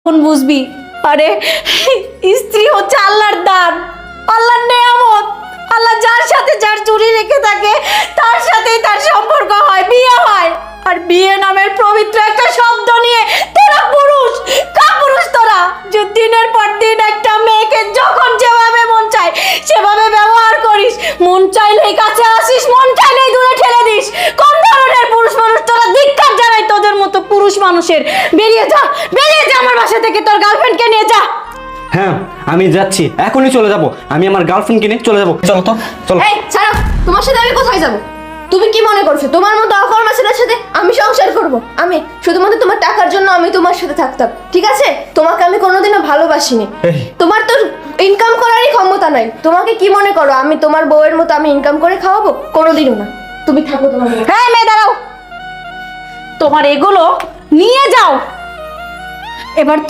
কোন বুঝবি? আরে স্ত্রী হচ্ছে আল্লাহর দান, আল্লাহর নেয়ামত। আল্লাহ যার সাথে যার জুড়ি রেখে থাকে তার সাথেই তার সম্পর্ক হয়, বিয়ে হয়। আর বিয়ে নামের পবিত্র একটা শব্দ নিয়ে তোরা পুরুষ, কাপুরুষ তোরা, যে দিনের পর দিন একটা মেয়েকে যখন যেভাবে মন চায় সেভাবে ব্যবহার করিস। মন চাইলেই কাছে আসিস, মন চাইলেই দূরে ঠেলে দিস। কোন ধরনের পুরুষ মানুষ তোরা? ধিক্কার জানাই তোদের মতো পুরুষ মানুষের। বেরিয়ে যা, বেরিয়ে যা আমার বাসা থেকে, তোর গার্লফ্রেন্ডকে নিয়ে যা। হ্যাঁ আমি যাচ্ছি, এখনই চলে যাব। আমি আমার গার্লফ্রেন্ডকে নিয়ে চলে যাব। চলো তো, চলো। এই ছাড়ো, তোমার সাথে আমি কোথায় যাব? তুমি কি মনে করছো তোমার মতো অকর্মা ছেলের সাথে আমি সংসার করব? আমি শুধুমাত্র তোমার টাকার জন্য আমি তোমার সাথে থাকতাম, ঠিক আছে? তোমাকে আমি কোনোদিনও ভালোবাসিনি। তোমার তো ইনকাম করারই ক্ষমতা নাই। তোমাকে কি মনে করো আমি তোমার বউয়ের মতো আমি ইনকাম করে খাওয়াবো? কোনোদিনও না। তুমি থাকো তোমার। হ্যাঁ মেয়ে দাঁড়াও, তোমার এগুলো নিয়ে যাও। এবার তুই